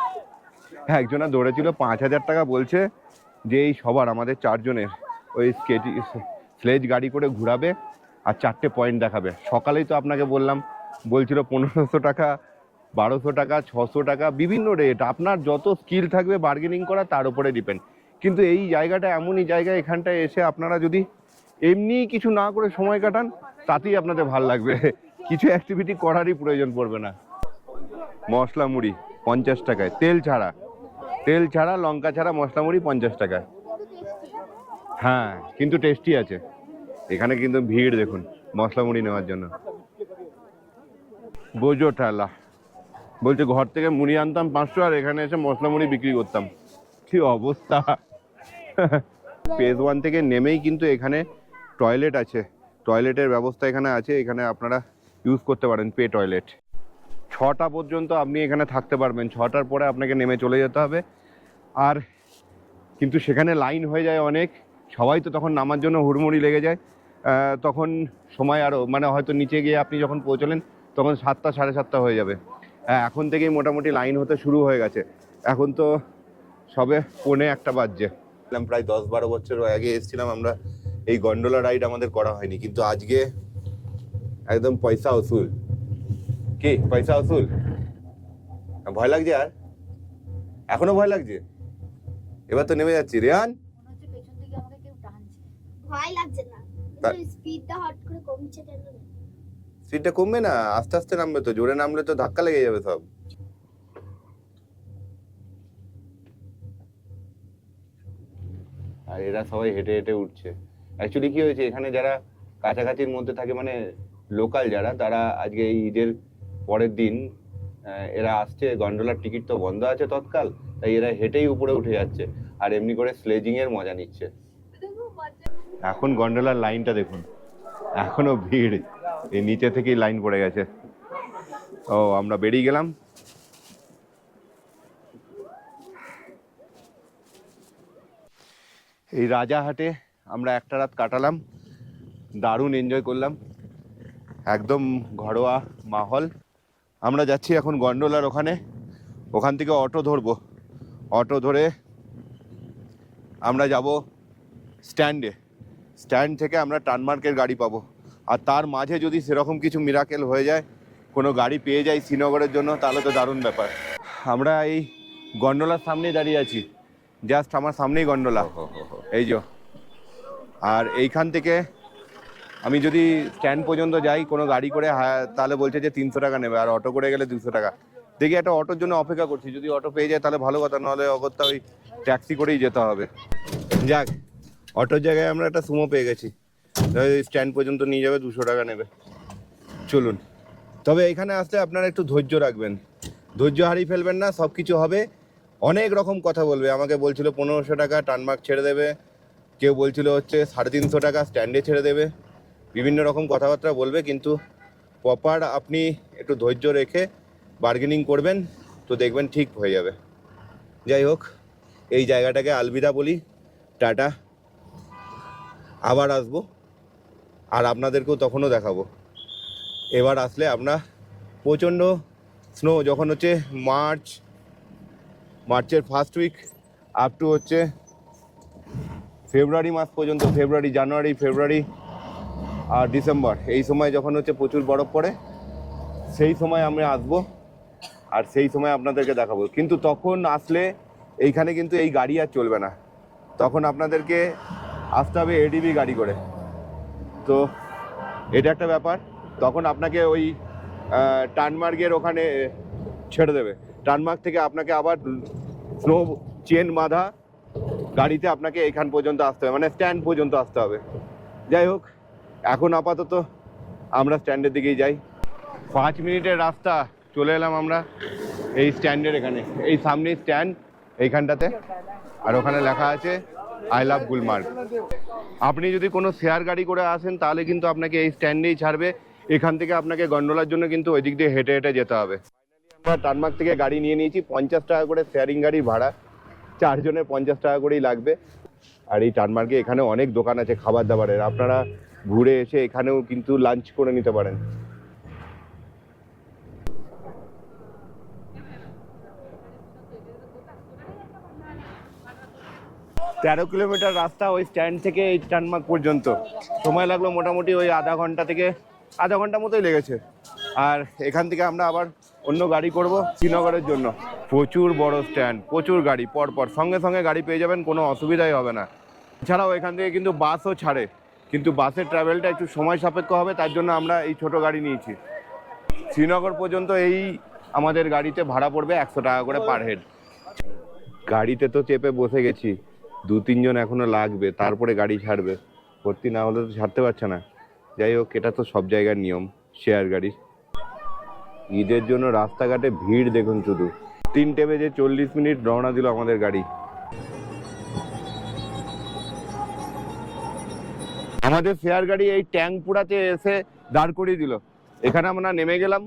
একজনা দৌড়েছিল, 5000 টাকা বলছে যে এই সবার আমাদের 4 জনের ওই স্লেজ গাড়ি করে ঘুরাবে আর 4টে পয়েন্ট দেখাবে। সকালেই তো আপনাকে বললাম, বলছিল 1500 টাকা 1200 টাকা, 600 টাকা, বিভিন্ন রেট। আপনার যত স্কিল থাকবে বার্গেনিং করা তার উপরে ডিপেন্ড। কিন্তু এই জায়গাটা এমনই জায়গা, এখানটায় এসে আপনারা যদি এমনি কিছু না করে সময় কাটান তাতেই আপনাদের ভাল লাগবে, কিছু অ্যাক্টিভিটি করারই প্রয়োজন পড়বে না। মশলা মুড়ি 50 টাকায়, তেল ছাড়া, লঙ্কা ছাড়া মশলা মুড়ি 50 টাকায়। হ্যাঁ, কিন্তু টেস্টি আছে। এখানে কিন্তু ভিড় দেখুন মশলা মুড়ি নেওয়ার জন্য। বোঝো ঠেলা বলছে ঘর থেকে মুড়ি আনতাম 500 আর এখানে এসে মশলা মুড়ি বিক্রি করতাম, কি অবস্থা। ফেজ 1 থেকে নেমেই কিন্তু এখানে টয়লেট আছে, টয়লেটের ব্যবস্থা এখানে আছে, এখানে আপনারা ইউজ করতে পারেন পে টয়লেট। 6টা পর্যন্ত আপনি এখানে থাকতে পারবেন, 6টার পরে আপনাকে নেমে চলে যেতে হবে। আর কিন্তু সেখানে লাইন হয়ে যায় অনেক, সবাই তো তখন নামার জন্য হুড়মুড়ি লেগে যায়, তখন সময় আরও মানে হয়তো নিচে গিয়ে আপনি যখন পৌঁছলেন তখন 7টা 7:30 হয়ে যাবে। এখন থেকেই মোটামুটি লাইন হতে শুরু হয়ে গেছে, এখন তো সবে 1:45 বাজছে। প্রায় 10-12 বছর আগে এসেছিলাম আমরা, এই গন্ডোলা রাইড আমাদের করা হয়নি, কিন্তু আজকে একদম পয়সা উসুল। কি পয়সা উসুল? ভয় লাগছে? আর এখনো ভয় লাগছে? এবার তো নেমে যাচ্ছি। রেহান ভয় লাগছে না, স্পিডটা হট করে কমছে কেন? স্পিডটা কমবে না, আস্তে আস্তে নামবে তো, জোরে নামলে তো ধাক্কা লেগে যাবে সব। আর এরা সবাই হেঁটে হেঁটে উঠছে। অ্যাকচুয়ালি কি হয়েছে, এখানে যারা কাছাকাছির মধ্যে থাকে মানে লোকাল যারা, তারা আজকে এই ঈদের পরের দিন এরা আসছে, গন্ডোলার টিকিট তো বন্ধ আছে তৎকাল, তাই এরা হেঁটেই উপরে উঠে যাচ্ছে আর এমনি করে স্লেজিং এর মজা নিচ্ছে। এখন গন্ডোলার লাইনটা দেখুন, এখনো ভিড়, এই নিচে থেকেই লাইন পড়ে গেছে। ও আমরা বেরিয়ে গেলাম। এই রাজাহাটে আমরা একটা রাত কাটালাম, দারুণ এনজয় করলাম, একদম ঘরোয়া মাহল। আমরা যাচ্ছি এখন গন্ডোলার ওখানে, ওখান থেকে অটো ধরবো, অটো ধরে আমরা যাব স্ট্যান্ডে, স্ট্যান্ড থেকে আমরা টানমার্কের গাড়ি পাবো। আর তার মাঝে যদি সেরকম কিছু মিরাকেল হয়ে যায়, কোনো গাড়ি পেয়ে যাই শ্রীনগরের জন্য, তাহলে তো দারুণ ব্যাপার। আমরা এই গন্ডোলার সামনেই দাঁড়িয়ে আছি, জাস্ট আমার সামনেই গন্ডোলা, এই যে। আর এইখান থেকে আমি যদি স্ট্যান্ড পর্যন্ত যাই কোনো গাড়ি করে, তাহলে বলছে যে 300 টাকা নেবে, আর অটো করে গেলে 200 টাকা। দেখি একটা অটোর জন্য অপেক্ষা করছি, যদি অটো পেয়ে যায় তাহলে ভালো কথা, নাহলে অগত্যা ওই ট্যাক্সি করেই যেতে হবে। যাক, অটোর জায়গায় আমরা একটা সুমো পেয়ে গেছি, স্ট্যান্ড পর্যন্ত নিয়ে যাবে, 200 টাকা নেবে। চলুন, তবে এখানে আসলে আপনারা একটু ধৈর্য রাখবেন, ধৈর্য হারিয়ে ফেলবেন না, সব কিছু হবে। অনেক রকম কথা বলবে, আমাকে বলছিল 1500 টাকা টানমার্ক ছেড়ে দেবে, কেউ বলছিল হচ্ছে 350 টাকা স্ট্যান্ডে ছেড়ে দেবে, বিভিন্ন রকম কথাবার্তা বলবে, কিন্তু প্রপার আপনি একটু ধৈর্য রেখে বার্গেনিং করবেন তো দেখবেন ঠিক হয়ে যাবে। যাই হোক, এই জায়গাটাকে আলবিদা বলি, টাটা, আবার আসবো আর আপনাদেরকেও তখনও দেখাবো। এবার আসলে আমরা প্রচণ্ড স্নো, যখন হচ্ছে মার্চের ফার্স্ট উইক আপ টু হচ্ছে ফেব্রুয়ারি মাস পর্যন্ত, জানুয়ারি ফেব্রুয়ারি আর ডিসেম্বর, এই সময় যখন হচ্ছে প্রচুর বরফ পড়ে, সেই সময় আমরা আসবো আর সেই সময় আপনাদেরকে দেখাবো। কিন্তু তখন আসলে এইখানে কিন্তু এই গাড়ি আর চলবে না, তখন আপনাদেরকে আসতে হবে এডিবি গাড়ি করে। তো এটা একটা ব্যাপার, তখন আপনাকে ওই টানমার্গের ওখানে ছেড়ে দেবে, টানমার্গ থেকে আপনাকে আবার স্নো চেন বাঁধা গাড়িতে আপনাকে এখান পর্যন্ত আসতে হবে, মানে স্ট্যান্ড পর্যন্ত আসতে হবে। যাই হোক, এখন আপাতত আমরা স্ট্যান্ডের দিকেই যাই। 5 মিনিটের রাস্তা, চলে এলাম আমরা এই স্ট্যান্ডের এখানে, এই সামনেই স্ট্যান্ড এইখানটাতে, আর ওখানে লেখা আছে আই লাভ গুলমার্গ। আপনি যদি কোনো শেয়ার গাড়ি করে আসেন তাহলে কিন্তু আপনাকে এই স্ট্যান্ডেই ছাড়বে, এখান থেকে আপনাকে গন্ডোলার জন্য কিন্তু ওই দিক দিয়ে হেঁটে হেঁটে যেতে হবে। আমরা টানমার্গ থেকে গাড়ি নিয়ে নিয়েছি, 50 টাকা করে শেয়ারিং গাড়ির ভাড়া, 4 জনের 50 টাকা করেই লাগবে। আর এই টানমার্গে এখানে অনেক দোকান আছে খাবার দাবারের, আপনারা ঘুরে এসে এখানেও কিন্তু লাঞ্চ করে নিতে পারেন। তেরো কিলোমিটার রাস্তা ওই স্ট্যান্ড থেকে এই টানমার্গ পর্যন্ত, সময় লাগলো মোটামুটি ওই আধা ঘন্টা মতোই লেগেছে। আর এখান থেকে আমরা আবার অন্য গাড়ি করব শ্রীনগরের জন্য। প্রচুর বড় স্ট্যান্ড, প্রচুর গাড়ি পরপর, সঙ্গে সঙ্গে গাড়ি পেয়ে যাবেন, কোনো অসুবিধাই হবে না। এছাড়াও এখান থেকে কিন্তু বাসও ছাড়ে, কিন্তু বাসের ট্রাভেলটা একটু সময় সাপেক্ষ হবে, তার জন্য আমরা এই ছোট গাড়ি নিয়েছি। শ্রীনগর পর্যন্ত এই আমাদের গাড়িতে ভাড়া পড়বে 100 টাকা করে পার হেড। গাড়িতে তো চেপে বসে গেছি, 2-3 জন এখনো লাগবে, তারপরে গাড়ি ছাড়বে। ভর্তি না হলে তো ছাড়তে পারছে না। যাই হোক, এটা তো সব জায়গার নিয়ম শেয়ার গাড়ি। ঈদের জন্য রাস্তাঘাটে ভিড় দেখুন শুধু। 3টে বেজে 40 মিনিট রওনা দিল আমাদের গাড়ি। আমাদের শেয়ার গাড়ি এই ট্যাংপুরাতে এসে দাঁড় করিয়ে দিল। এখানে আমরা নেমে গেলাম,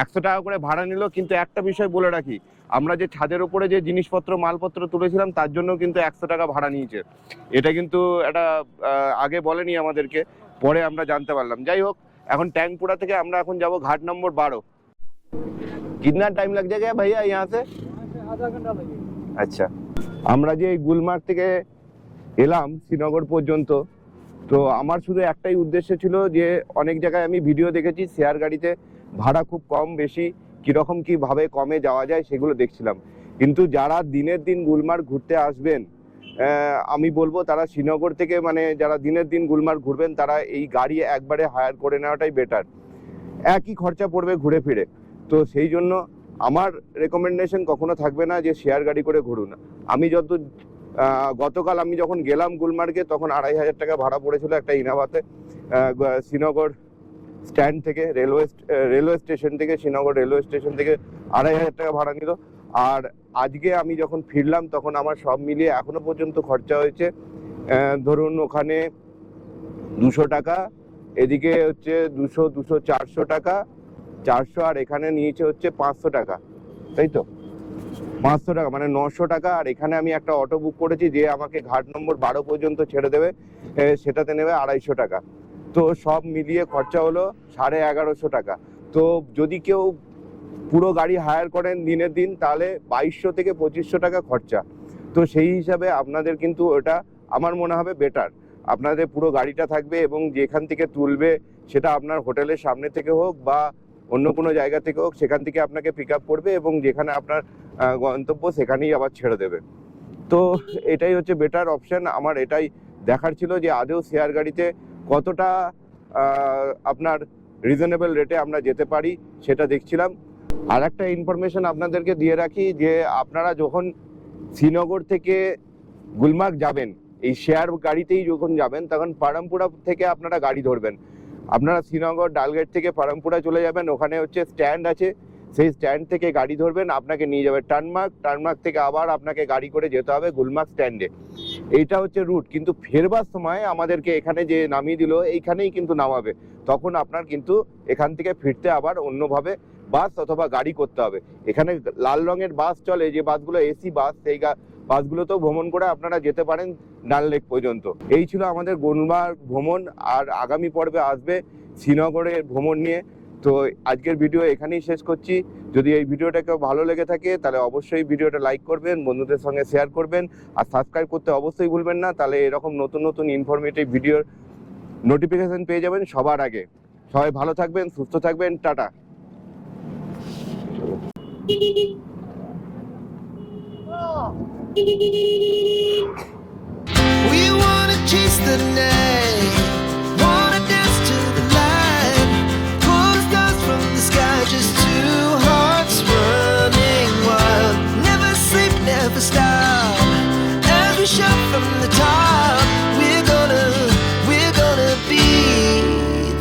100 টাকা করে ভাড়া নিল। কিন্তু একটা বিষয় বলে রাখি, আমরা যে ছাদের উপরে যে জিনিসপত্র মালপত্র তুলেছিলাম তার জন্য কিন্তু 100 টাকা ভাড়া নিয়েছে। এটা কিন্তু এটা আগে বলেনি আমাদেরকে, পরে আমরা জানতে পারলাম। যাই হোক, এখন टैंकपुरा থেকে আমরা এখন যাব घाट नंबर 12। कितना टाइम लग जाएगा भैया यहाँ से? आधा घंटा लगेगा। আচ্ছা, আমরা যে এই গুলমার্গ থেকে এলাম শ্রীনগর পর্যন্ত, তো আমার শুধু একটাই উদ্দেশ্য ছিল যে অনেক জায়গায় আমি ভিডিও দেখেছি শেয়ার গাড়িতে ভাড়া খুব কম বেশি কীরকম কীভাবে কমে যাওয়া যায় সেগুলো দেখছিলাম। কিন্তু যারা দিনের দিন গুলমার্গ ঘুরতে আসবেন, আমি বলবো তারা শ্রীনগর থেকে, মানে যারা দিনের দিন গুলমার্গ ঘুরবেন তারা এই গাড়ি একবারে হায়ার করে নেওয়াটাই বেটার। একই খরচা পড়বে ঘুরে ফিরে। তো সেই জন্য আমার রেকমেন্ডেশন কখনো থাকবে না যে শেয়ার গাড়ি করে ঘুরুন। আমি গতকাল আমি যখন গেলাম গুলমার্গে তখন 2500 টাকা ভাড়া পড়েছিল একটা ইনোভাতে। শ্রীনগর স্ট্যান্ড থেকে রেলওয়ে স্টেশন থেকে, শ্রীনগর রেলওয়ে স্টেশন থেকে 2500 টাকা ভাড়া নিল। আর আজকে আমি যখন ফিরলাম তখন আমার সব মিলিয়ে এখনো পর্যন্ত খরচা হয়েছে ধরুন ওখানে 200 টাকা, এদিকে হচ্ছে 400 টাকা, 400, আর এখানে নিয়েছে হচ্ছে 500 টাকা, তাই তো 500 টাকা মানে 900 টাকা। আর এখানে আমি একটা অটো বুক করেছি যে আমাকে ঘাট নম্বর 12 পর্যন্ত ছেড়ে দেবে, সেটাতে নেবে 250 টাকা। তো সব মিলিয়ে খরচা হলো 1150 টাকা। তো যদি কেউ পুরো গাড়ি হায়ার করেন দিনের দিন তাহলে 2200 থেকে 2500 টাকা খরচা। তো সেই হিসাবে আপনাদের কিন্তু ওটা আমার মনে হবে বেটার। আপনাদের পুরো গাড়িটা থাকবে এবং যেখান থেকে তুলবে সেটা আপনার হোটেলের সামনে থেকে হোক বা অন্য কোনো জায়গা থেকে হোক, সেখান থেকে আপনাকে পিক আপ করবে এবং যেখানে আপনার গন্তব্য সেখানেই আবার ছেড়ে দেবে। তো এটাই হচ্ছে বেটার অপশন। আমার এটাই দেখার ছিল যে আদৌ শেয়ার গাড়িতে কতটা আপনার রিজনেবল রেটে আমরা যেতে পারি সেটা দেখছিলাম। আর একটা ইনফরমেশন আপনাদেরকে দিয়ে রাখি যে আপনারা যখন শ্রীনগর থেকে গুলমার্গ যাবেন, এই শেয়ার গাড়িতেই যখন যাবেন তখন পারামপুরা থেকে আপনারা গাড়ি ধরবেন। আপনারা শ্রীনগর ডালগেট থেকে পারামপুরা চলে যাবেন, ওখানে হচ্ছে স্ট্যান্ড আছে, সেই স্ট্যান্ড থেকে গাড়ি ধরবেন, আপনাকে নিয়ে যাবে টার্নমার্গ থেকে আবার আপনাকে গাড়ি করে যেতে হবে গুলমার্গ স্ট্যান্ডে। এইটা হচ্ছে রুট। কিন্তু ফেরবার সময় আমাদেরকে এখানে যে নামিয়ে দিল এইখানেই কিন্তু নামাবে, তখন আপনার কিন্তু এখান থেকে ফিরতে আবার অন্যভাবে বাস অথবা গাড়ি করতে হবে। এখানে লাল রঙের বাস চলে, যে বাসগুলো এসি বাস, সেই বাসগুলোতেও ভ্রমণ করে আপনারা যেতে পারেন ডাল লেক পর্যন্ত। এই ছিল আমাদের গুলমার্গ ভ্রমণ। আর আগামী পর্বে আসবে শ্রীনগরের ভ্রমণ নিয়ে। তো আজকের ভিডিও এখানেই শেষ করছি। যদি এই ভিডিওটা কেউ ভালো লেগে থাকে তাহলে অবশ্যই ভিডিওটা লাইক করবেন, বন্ধুদের সঙ্গে শেয়ার করবেন, আর সাবস্ক্রাইব করতে অবশ্যই ভুলবেন না। তাহলে এরকম নতুন নতুন ইনফরমেটিভ ভিডিওর নোটিফিকেশন পেয়ে যাবেন সবার আগে। সবাই ভালো থাকবেন, সুস্থ থাকবেন, tata. We wanna chase the night.